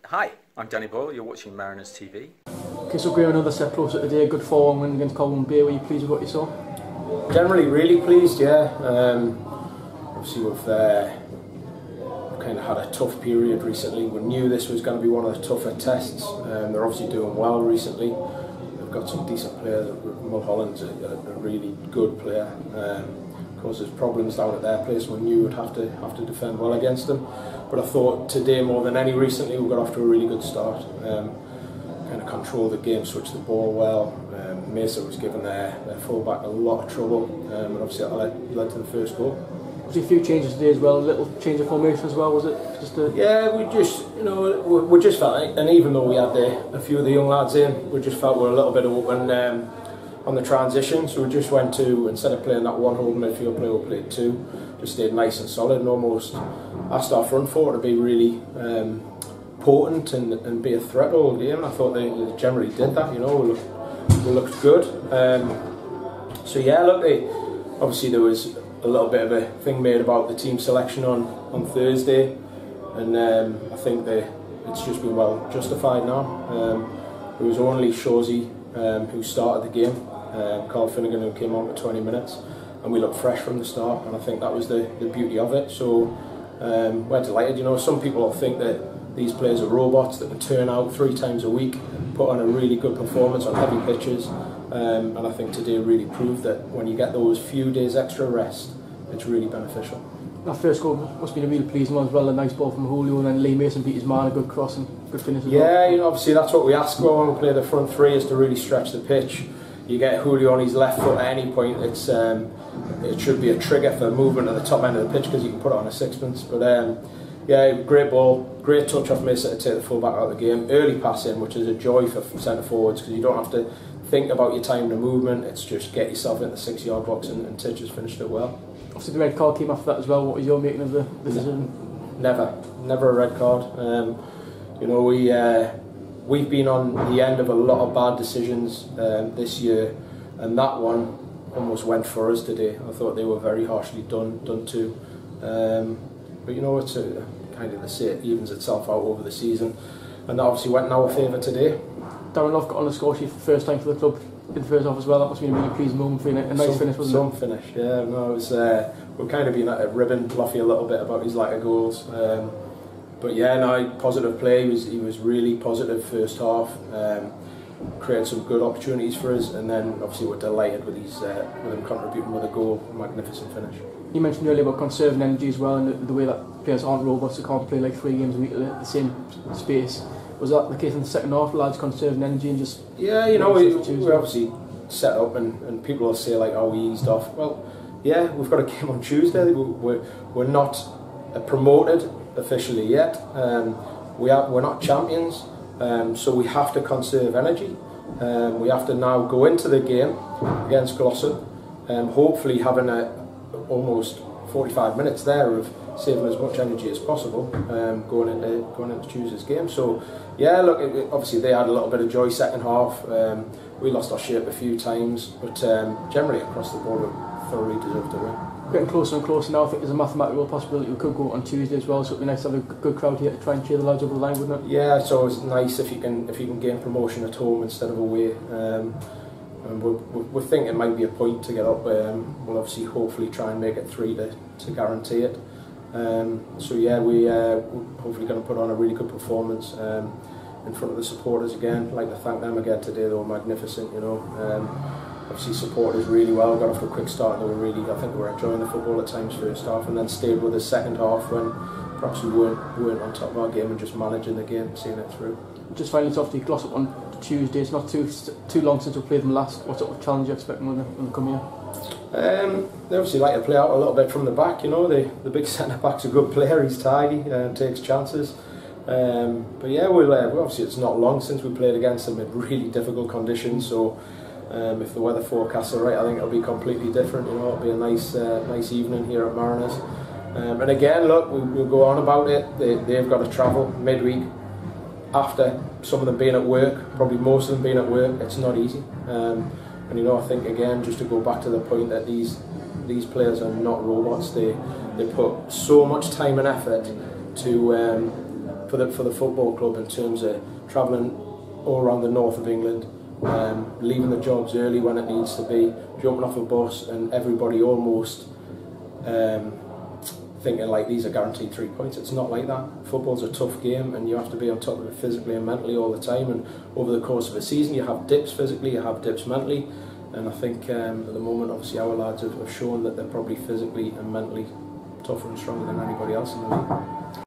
Hi, I'm Danny Boyle, you're watching Mariners TV. Okay, so Graham, another step closer today, good 4-1 win against Colwyn Bay. Were you pleased with what you saw? Generally really pleased, yeah. Obviously we've kind of had a tough period recently. We knew this was going to be one of the tougher tests. They're obviously doing well recently. They've got some decent players. Mulholland's a really good player. Causes problems down at their place. We knew we'd have to defend well against them. But I thought today more than any recently we got off to a really good start. Kind of controlled the game, switched the ball well. Mesa was giving their fullback a lot of trouble, and obviously that led to the first goal. Was there a few changes today as well? A little change of formation as well, was it? Yeah, we just felt like, and even though we had a few of the young lads in, we just felt we were a little bit open on the transition. So we just went to, instead of playing that one holding midfield play, we played two. Just stayed nice and solid, and almost asked our front four to be really potent and be a threat all game. And I thought they generally did that. You know, we looked good. So yeah, look, obviously there was a little bit of a thing made about the team selection on Thursday, and I think it's just been well justified now. It was only Shawsey who started the game. Carl Finnegan who came on for 20 minutes, and we looked fresh from the start, and I think that was the beauty of it. So we're delighted. You know, some people think that these players are robots that can turn out 3 times a week, put on a really good performance on heavy pitches, and I think today really proved that when you get those few days extra rest, it's really beneficial. That first goal must have been a really pleasing one as well. A nice ball from Julio, and then Lee Mason beat his man, a good cross and good finish as well. Yeah, you know, obviously that's what we ask for when we play the front three, is to really stretch the pitch. You get Julio on his left foot at any point, it should be a trigger for movement at the top end of the pitch, because you can put it on a sixpence. But yeah, great ball, great touch off Mesa to take the fullback out of the game. Early passing, which is a joy for centre forwards, because you don't have to think about your time to movement. It's just get yourself in the 6-yard box, and Titch has finished it well. Obviously the red card came after that as well. What was your making of the decision? Never a red card. You know, we've been on the end of a lot of bad decisions this year, and that one almost went for us today. I thought they were very harshly done to. But you know, it's kind of the say it evens itself out over the season, and that obviously went in our favour today. Darren Love got on the score sheet for the first time for the club in the first half as well. That must have been a really pleasing moment for you. A nice finish, wasn't it? Some finish, yeah. No, it was. We've kind of been at a ribbon Luffy a little bit about his lack of goals. But yeah, no, positive play. He was really positive first half. Created some good opportunities for us, and then obviously we're delighted with him contributing with a goal. Magnificent finish. You mentioned earlier about conserving energy as well, and the way that players aren't robots, they can't play like 3 games a week at the same space. Was that the case in the second half, lads conserving energy and just... Yeah, you know, we obviously set up, and people will say like, oh, we eased off. Well, yeah, we've got a game on Tuesday. We're not promoted officially yet. We're not champions, so we have to conserve energy. We have to now go into the game against Glossop, hopefully having almost 45 minutes there of saving as much energy as possible, going into Tuesday's game. So yeah, look, obviously they had a little bit of joy second half. We lost our shape a few times, but generally across the board we thoroughly deserved to win. Getting closer and closer now. I think there's a mathematical possibility we could go on Tuesday as well, so it'd be nice to have a good crowd here to try and cheer the lads over the line, wouldn't it? Yeah, it's always nice if you can gain promotion at home instead of away. And we think it might be a point to get up. We'll obviously hopefully try and make it 3 to guarantee it. So yeah, we're hopefully going to put on a really good performance in front of the supporters again. I'd like to thank them again today. They were magnificent, you know. Obviously supported us really well, got off to a quick start, and I think they were enjoying the football at times first half, and then stayed with us second half when perhaps we weren't on top of our game and just managing the game, seeing it through. Just finally, it's off to Glossop on Tuesday. It's not too long since we played them last. What sort of challenge are you expecting when they come here? They obviously like to play out a little bit from the back, you know. The big centre back's a good player, he's tidy, takes chances. But yeah, obviously it's not long since we played against them in really difficult conditions, so if the weather forecasts are right, I think it'll be completely different. You know, it'll be a nice evening here at Mariners. And again, look, we'll go on about it. They've got to travel midweek after some of them being at work, probably most of them being at work. It's not easy. And you know, I think again, just to go back to the point that these players are not robots. They put so much time and effort to for the football club in terms of travelling all around the north of England, leaving the jobs early when it needs to be, jumping off a bus, and everybody almost thinking like these are guaranteed 3 points. It's not like that. Football's a tough game, and you have to be on top of it physically and mentally all the time. And over the course of a season, you have dips physically, you have dips mentally. And I think at the moment, obviously, our lads have shown that they're probably physically and mentally tougher and stronger than anybody else in the league.